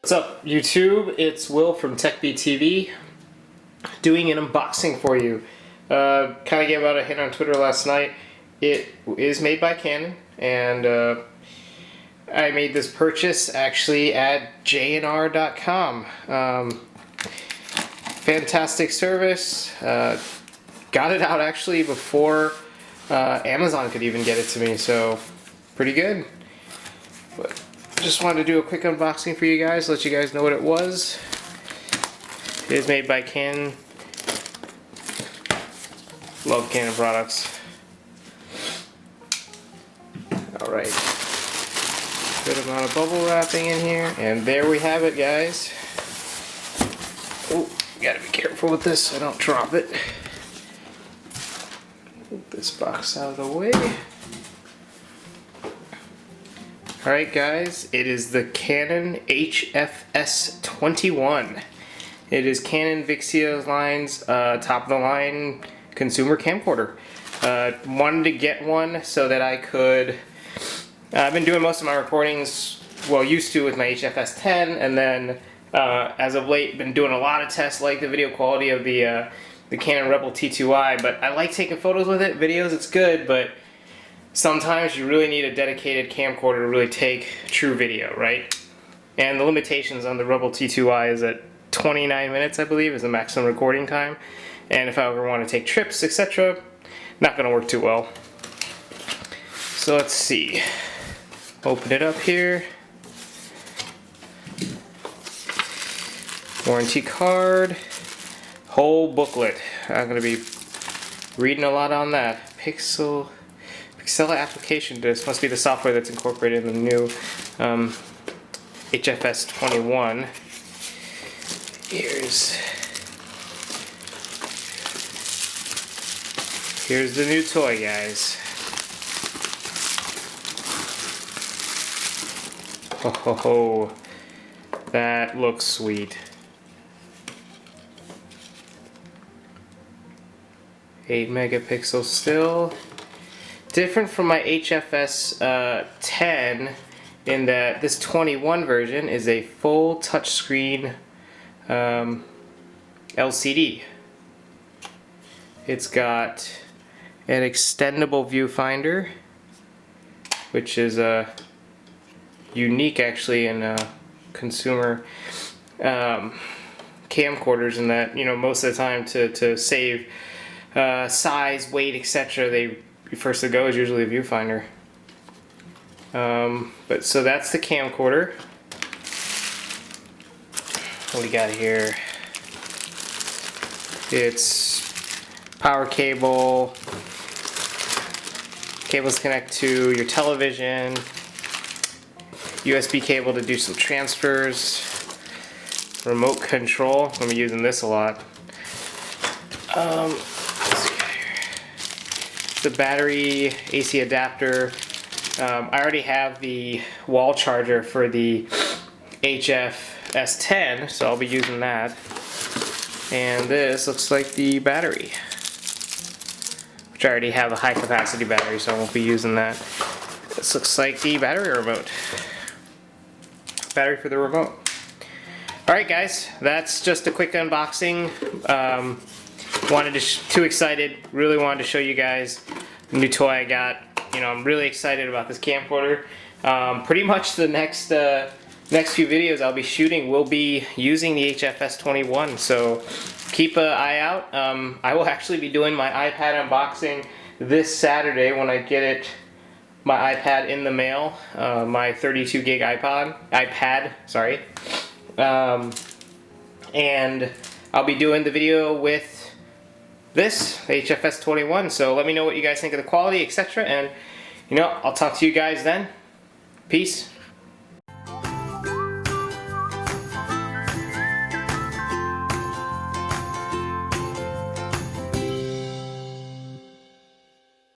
What's up, YouTube? It's Will from TechBTV doing an unboxing for you. Kind of gave out a hint on Twitter last night. It is made by Canon, and I made this purchase actually at jnr.com. Fantastic service. Got it out actually before Amazon could even get it to me, so pretty good. But just wanted to do a quick unboxing for you guys, let you guys know what it was. It is made by Canon. Love Canon products. Alright. Good amount of bubble wrapping in here. And there we have it, guys. Oh, gotta be careful with this so I don't drop it. Move this box out of the way. Alright guys, it is the Canon S21. It is Canon Vixia line's top of the line consumer camcorder. Wanted to get one so that I could, I've been doing most of my recordings, well, used to with my HFS10, and then as of late been doing a lot of tests, like the video quality of the Canon Rebel T2i, but I like taking photos with it, videos, it's good, but sometimes you really need a dedicated camcorder to really take true video, right? And the limitations on the Rebel T2i is at 29 minutes, I believe, is the maximum recording time. And if I ever want to take trips, etc., not going to work too well. So let's see. Open it up here. Warranty card. Whole booklet. I'm going to be reading a lot on that. Pixel application disc must be the software that's incorporated in the new HFS21. Here's the new toy, guys. Ho ho ho. That looks sweet. 8 megapixel still. Different from my HFS 10 in that this 21 version is a full touchscreen LCD. It's got an extendable viewfinder, which is unique actually in consumer camcorders, in that, you know, most of the time to save size, weight, etc., they first to go is usually a viewfinder. But so that's the camcorder. What we got here? It's power cable. Cables connect to your television. USB cable to do some transfers. Remote control. I'm using this a lot. The battery, AC adapter. I already have the wall charger for the HFS10, so I'll be using that. And this looks like the battery, which I already have a high capacity battery, so I won't be using that. This looks like the battery remote. Battery for the remote. Alright guys, that's just a quick unboxing. Too excited, really wanted to show you guys the new toy I got. You know, I'm really excited about this camcorder. Pretty much the next few videos I'll be shooting will be using the HFS21, so keep an eye out. I will actually be doing my iPad unboxing this Saturday when I get my iPad in the mail, my 32 gig iPad, sorry. And I'll be doing the video with this HFS21, so let me know what you guys think of the quality, etc. And you know, I'll talk to you guys then. Peace.